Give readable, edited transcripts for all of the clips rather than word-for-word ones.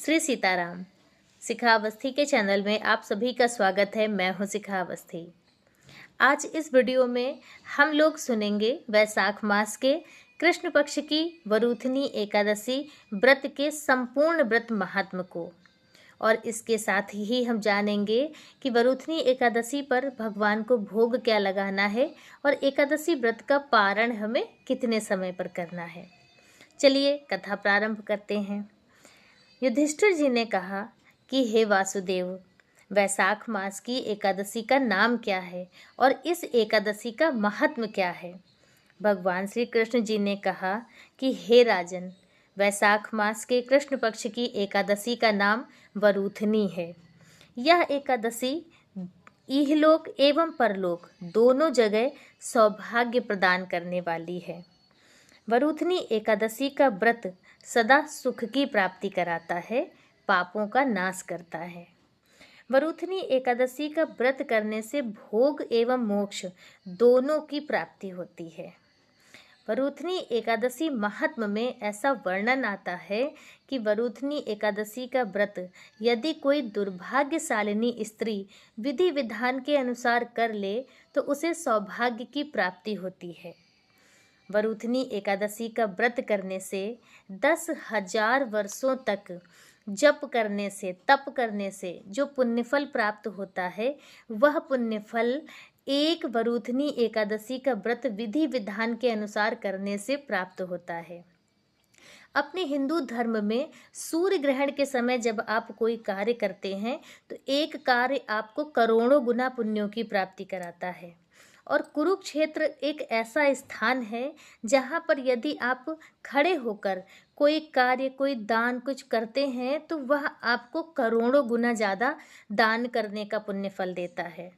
श्री सीताराम। शिखा अवस्थी के चैनल में आप सभी का स्वागत है। मैं हूं शिखा अवस्थी। आज इस वीडियो में हम लोग सुनेंगे वैशाख मास के कृष्ण पक्ष की वरूथनी एकादशी व्रत के संपूर्ण व्रत महात्म को, और इसके साथ ही हम जानेंगे कि वरूथनी एकादशी पर भगवान को भोग क्या लगाना है और एकादशी व्रत का पारण हमें कितने समय पर करना है। चलिए कथा प्रारंभ करते हैं। युधिष्ठिर जी ने कहा कि हे वासुदेव, वैशाख मास की एकादशी का नाम क्या है और इस एकादशी का महात्म क्या है। भगवान श्री कृष्ण जी ने कहा कि हे राजन, वैशाख मास के कृष्ण पक्ष की एकादशी का नाम वरूथनी है। यह एकादशी इहलोक एवं परलोक दोनों जगह सौभाग्य प्रदान करने वाली है। वरूथनी एकादशी का व्रत सदा सुख की प्राप्ति कराता है, पापों का नाश करता है। वरूथनी एकादशी का व्रत करने से भोग एवं मोक्ष दोनों की प्राप्ति होती है। वरूथनी एकादशी महात्म में ऐसा वर्णन आता है कि वरूथनी एकादशी का व्रत यदि कोई दुर्भाग्यशालिनी स्त्री विधि विधान के अनुसार कर ले तो उसे सौभाग्य की प्राप्ति होती है। वरूथनी एकादशी का व्रत करने से 10,000 वर्षों तक जप करने से, तप करने से जो पुण्यफल प्राप्त होता है, वह पुण्यफल एक वरूथनी एकादशी का व्रत विधि विधान के अनुसार करने से प्राप्त होता है। अपने हिंदू धर्म में सूर्य ग्रहण के समय जब आप कोई कार्य करते हैं तो एक कार्य आपको करोड़ों गुना पुण्यों की प्राप्ति कराता है। और कुरुक्षेत्र एक ऐसा स्थान है जहाँ पर यदि आप खड़े होकर कोई कार्य, कोई दान कुछ करते हैं तो वह आपको करोड़ों गुना ज़्यादा दान करने का पुण्य फल देता है।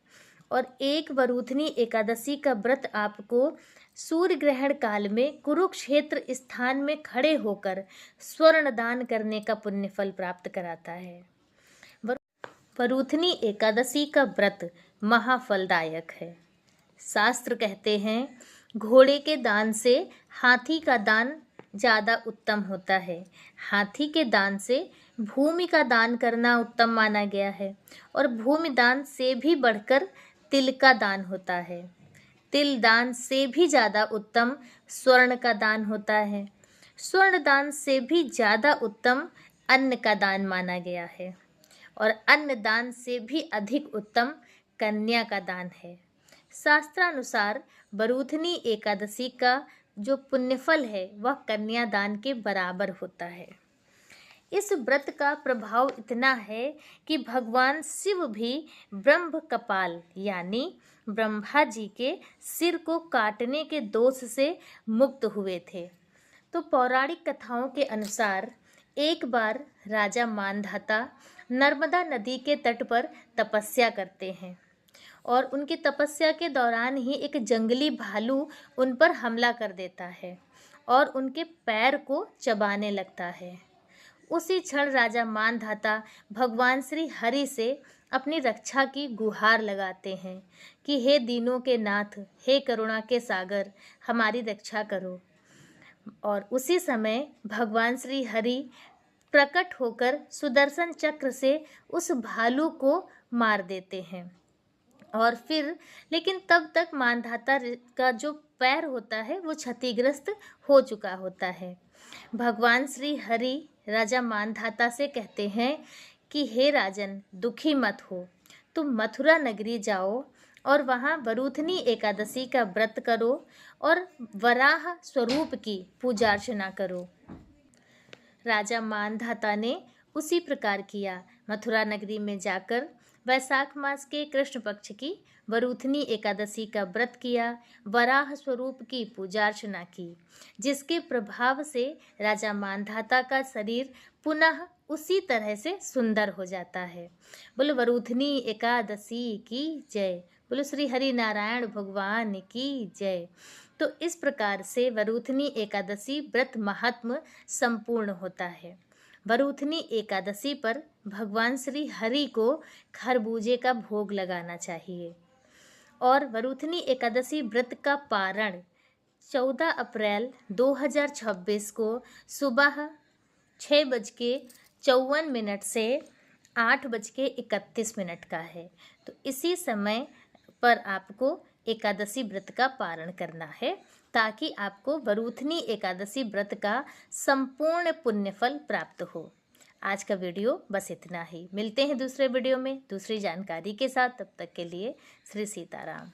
और एक वरूथनी एकादशी का व्रत आपको सूर्य ग्रहण काल में कुरुक्षेत्र स्थान में खड़े होकर स्वर्ण दान करने का पुण्य फल प्राप्त कराता है। वरूथनी एकादशी का व्रत महाफलदायक है। शास्त्र कहते हैं घोड़े के दान से हाथी का दान ज़्यादा उत्तम होता है, हाथी के दान से भूमि का दान करना उत्तम माना गया है, और भूमि दान से भी बढ़कर तिल का दान होता है। तिल दान से भी ज़्यादा उत्तम स्वर्ण का दान होता है। स्वर्ण दान से भी ज़्यादा उत्तम अन्न का दान माना गया है, और अन्न दान से भी अधिक उत्तम कन्या का दान है। शास्त्रानुसार वरूथनी एकादशी का जो पुण्यफल है वह कन्यादान के बराबर होता है। इस व्रत का प्रभाव इतना है कि भगवान शिव भी ब्रह्म कपाल यानी ब्रह्मा जी के सिर को काटने के दोष से मुक्त हुए थे। तो पौराणिक कथाओं के अनुसार एक बार राजा मानधाता नर्मदा नदी के तट पर तपस्या करते हैं, और उनकी तपस्या के दौरान ही एक जंगली भालू उन पर हमला कर देता है और उनके पैर को चबाने लगता है। उसी क्षण राजा मानधाता भगवान श्री हरि से अपनी रक्षा की गुहार लगाते हैं कि हे दीनों के नाथ, हे करुणा के सागर, हमारी रक्षा करो। और उसी समय भगवान श्री हरि प्रकट होकर सुदर्शन चक्र से उस भालू को मार देते हैं। और फिर लेकिन तब तक मानधाता का जो पैर होता है वो क्षतिग्रस्त हो चुका होता है। भगवान श्री हरि राजा मानधाता से कहते हैं कि हे राजन, दुखी मत हो, तुम मथुरा नगरी जाओ और वहाँ वरूथनी एकादशी का व्रत करो और वराह स्वरूप की पूजा अर्चना करो। राजा मानधाता ने उसी प्रकार किया। मथुरा नगरी में जाकर वैशाख मास के कृष्ण पक्ष की वरूथनी एकादशी का व्रत किया, वराह स्वरूप की पूजा अर्चना की, जिसके प्रभाव से राजा मानधाता का शरीर पुनः उसी तरह से सुंदर हो जाता है। बोलो वरूथनी एकादशी की जय, बोलो श्री हरि नारायण भगवान की जय। तो इस प्रकार से वरूथनी एकादशी व्रत महात्म संपूर्ण होता है। वरूथनी एकादशी पर भगवान श्री हरि को खरबूजे का भोग लगाना चाहिए। और वरूथनी एकादशी व्रत का पारण 14 अप्रैल 2026 को सुबह 6:43 54 से 8:31 का है। तो इसी समय पर आपको एकादशी व्रत का पारण करना है ताकि आपको वरूथनी एकादशी व्रत का संपूर्ण पुण्यफल प्राप्त हो। आज का वीडियो बस इतना ही। मिलते हैं दूसरे वीडियो में दूसरी जानकारी के साथ। तब तक के लिए श्री सीताराम।